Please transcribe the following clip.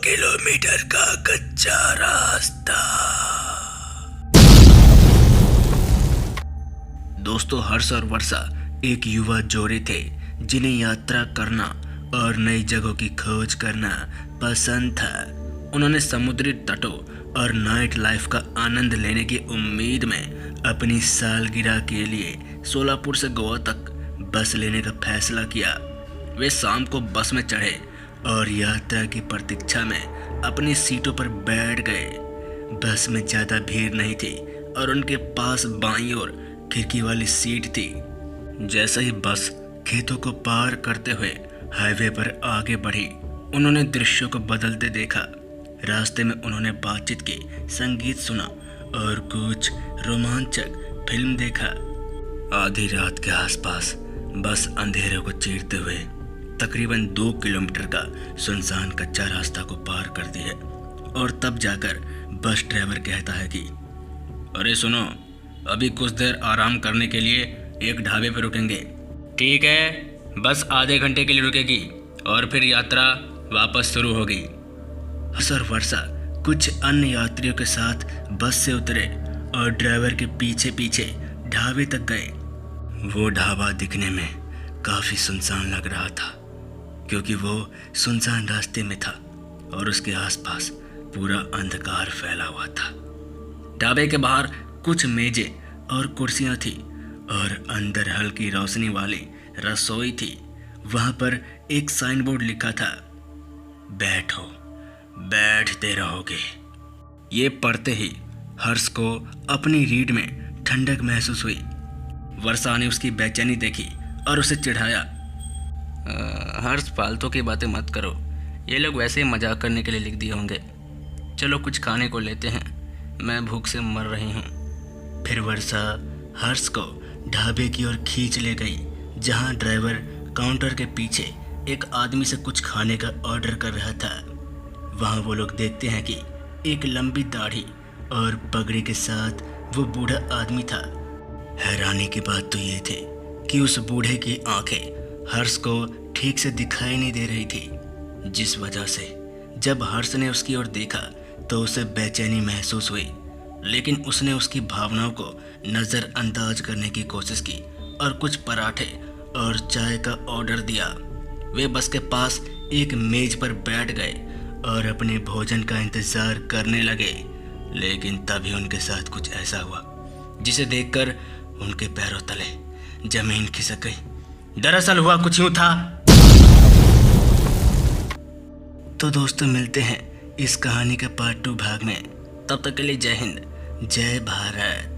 Kilometre का कच्चा रास्ता। दोस्तों, हर्ष और वर्षा एक युवा जोड़े थे जिन्हें यात्रा करना और नई जगहों की खोज करना पसंद था। उन्होंने समुद्री तटों और नाइट लाइफ का आनंद लेने की उम्मीद में अपनी सालगिरह के लिए सोलापुर से गोवा तक बस लेने का फैसला किया। वे शाम को बस में चढ़े और यात्रा की प्रतीक्षा में अपनी सीटों पर बैठ गए। बस में ज़्यादा भीड़ नहीं थी और उनके पास बाईं ओर खिड़की वाली सीट थी। जैसे ही बस खेतों को पार करते हुए हाईवे पर आगे बढ़ी, उन्होंने दृश्यों को बदलते देखा। रास्ते में उन्होंने बातचीत की, संगीत सुना और कुछ रोमांचक फिल्म देखा। आधी रात के आसपास बस अंधेरे को चीरते हुए तकरीबन 2 किलोमीटर का सुनसान कच्चा रास्ता को पार करती है और तब जाकर बस ड्राइवर कहता है कि अरे सुनो, अभी कुछ देर आराम करने के लिए एक ढाबे पर रुकेंगे। ठीक है, बस आधे घंटे के लिए रुकेगी और फिर यात्रा वापस शुरू होगी। हर्ष और वर्षा कुछ अन्य यात्रियों के साथ बस से उतरे और ड्राइवर के पीछे पीछे ढाबे तक गए। वो ढाबा दिखने में काफ़ी सुनसान लग रहा था क्योंकि वो सुनसान रास्ते में था और उसके आसपास पूरा अंधकार फैला हुआ था। ढाबे के बाहर कुछ मेजें और कुर्सियां थी और अंदर हल्की रोशनी वाली रसोई थी। वहां पर एक साइन बोर्ड लिखा था, बैठो, बैठते रहोगे। ये पढ़ते ही हर्ष को अपनी रीढ़ में ठंडक महसूस हुई। वर्षा ने उसकी बेचैनी देखी और उसे चिढ़ाया। हर्ष, फालतू की बातें मत करो, ये लोग वैसे ही मजाक करने के लिए लिख दिए होंगे। चलो कुछ खाने को लेते हैं, मैं भूख से मर रही हूँ। फिर वर्षा हर्ष को ढाबे की ओर खींच ले गई जहाँ ड्राइवर काउंटर के पीछे एक आदमी से कुछ खाने का ऑर्डर कर रहा था। वहाँ वो लोग देखते हैं कि एक लंबी दाढ़ी और पगड़ी के साथ वो बूढ़ा आदमी था। हैरानी की बात तो ये थी कि उस बूढ़े की आंखें हर्ष को ठीक से दिखाई नहीं दे रही थी, जिस वजह से जब हर्ष ने उसकी ओर देखा तो उसे बेचैनी महसूस हुई। लेकिन उसने उसकी भावनाओं को नज़रअंदाज करने की कोशिश की और कुछ पराठे और चाय का ऑर्डर दिया। वे बस के पास एक मेज पर बैठ गए और अपने भोजन का इंतज़ार करने लगे। लेकिन तभी उनके साथ कुछ ऐसा हुआ जिसे देखकर उनके पैरों तले जमीन खिसक गई। दरअसल हुआ कुछ यूं था। तो दोस्तों, मिलते हैं इस कहानी के पार्ट 2 भाग में। तब तक के लिए जय हिंद, जय भारत।